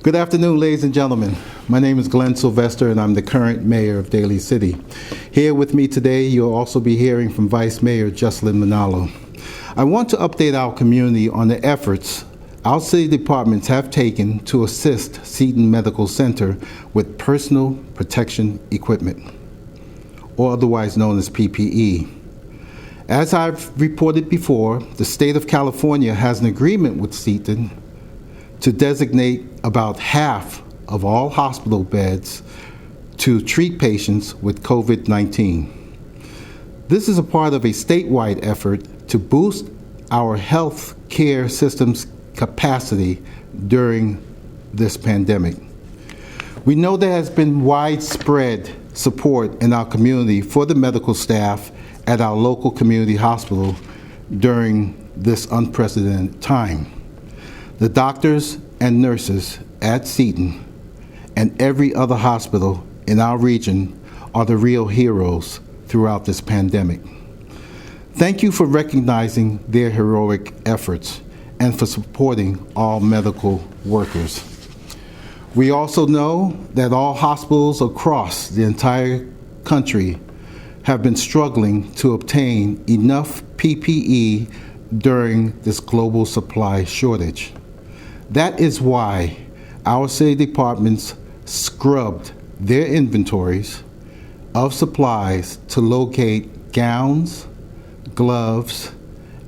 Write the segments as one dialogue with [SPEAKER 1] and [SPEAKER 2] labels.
[SPEAKER 1] Good afternoon, ladies and gentlemen. My name is Glenn Sylvester, and I'm the current mayor of Daly City. Here with me today, you'll also be hearing from Vice Mayor Jocelyn Manalo. I want to update our community on the efforts our city departments have taken to assist Seton Medical Center with personal protection equipment, or otherwise known as PPE. As I've reported before, the state of California has an agreement with Seton to designate about half of all hospital beds to treat patients with COVID-19. This is a part of a statewide effort to boost our health care system's capacity during this pandemic. We know there has been widespread support in our community for the medical staff at our local community hospital during this unprecedented time. The doctors and nurses at Seton and every other hospital in our region are the real heroes throughout this pandemic. Thank you for recognizing their heroic efforts and for supporting all medical workers. We also know that all hospitals across the entire country have been struggling to obtain enough PPE during this global supply shortage. That is why our city departments scrubbed their inventories of supplies to locate gowns, gloves,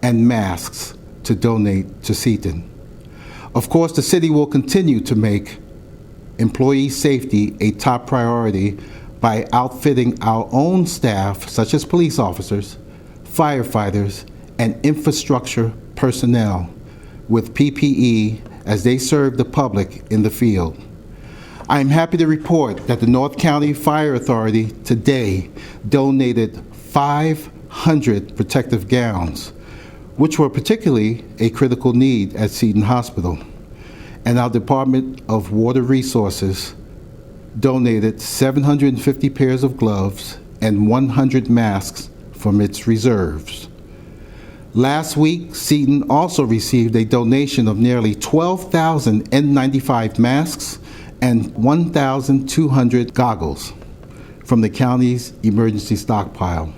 [SPEAKER 1] and masks to donate to Seton. Of course, the city will continue to make employee safety a top priority by outfitting our own staff, such as police officers, firefighters, and infrastructure personnel with PPE as they serve the public in the field. I am happy to report that the North County Fire Authority today donated 500 protective gowns, which were particularly a critical need at Seton Hospital. And our Department of Water Resources donated 750 pairs of gloves and 100 masks from its reserves. Last week, Seton also received a donation of nearly 12,000 N95 masks and 1,200 goggles from the county's emergency stockpile.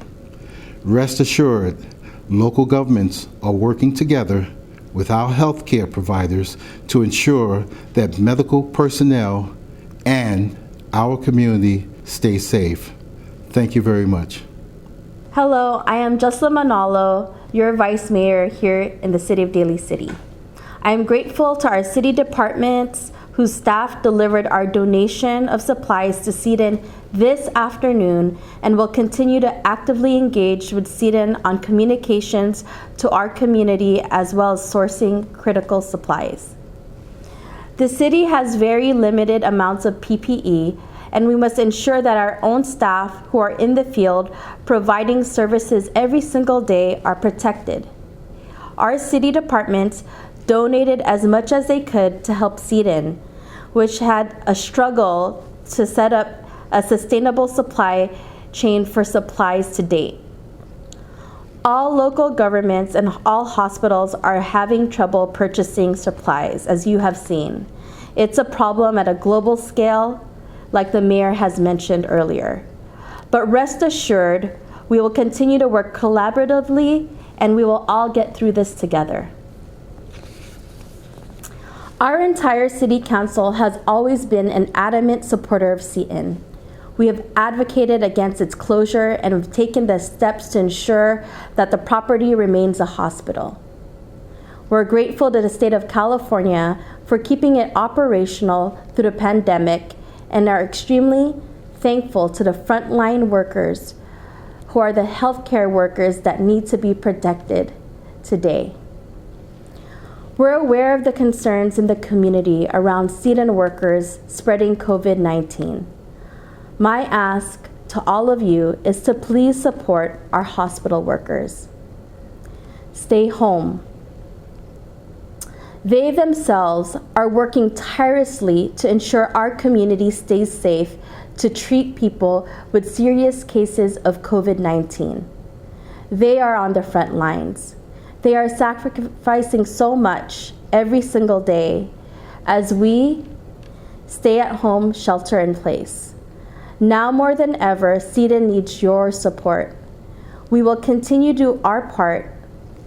[SPEAKER 1] Rest assured, local governments are working together with our healthcare providers to ensure that medical personnel and our community stay safe. Thank you very much.
[SPEAKER 2] Hello, I am Jocelyn Manalo, your Vice Mayor here in the City of Daly City. I am grateful to our city departments whose staff delivered our donation of supplies to Seton this afternoon and will continue to actively engage with Seton on communications to our community as well as sourcing critical supplies. The city has very limited amounts of PPE, and we must ensure that our own staff who are in the field providing services every single day are protected. Our city departments donated as much as they could to help Seton, which had a struggle to set up a sustainable supply chain for supplies to date. All local governments and all hospitals are having trouble purchasing supplies, as you have seen. It's a problem at a global scale, like the mayor has mentioned earlier. But rest assured, we will continue to work collaboratively and we will all get through this together. Our entire city council has always been an adamant supporter of Seton. We have advocated against its closure and have taken the steps to ensure that the property remains a hospital. We're grateful to the state of California for keeping it operational through the pandemic and are extremely thankful to the frontline workers who are the healthcare workers that need to be protected today. We're aware of the concerns in the community around Seton workers spreading COVID-19. My ask to all of you is to please support our hospital workers. Stay home. They themselves are working tirelessly to ensure our community stays safe to treat people with serious cases of COVID-19. They are on the front lines. They are sacrificing so much every single day as we stay at home, shelter in place. Now more than ever, CEDA needs your support. We will continue to do our part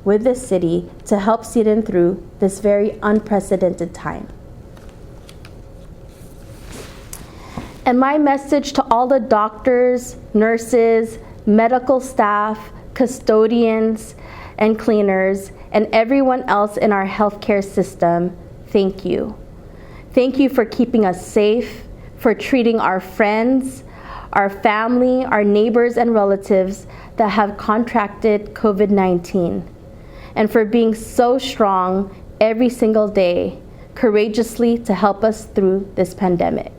[SPEAKER 2] with the city to help CEDA through this very unprecedented time. And my message to all the doctors, nurses, medical staff, custodians, and cleaners, and everyone else in our healthcare system, thank you. Thank you for keeping us safe, for treating our friends, our family, our neighbors and relatives that have contracted COVID-19, and for being so strong every single day, courageously to help us through this pandemic.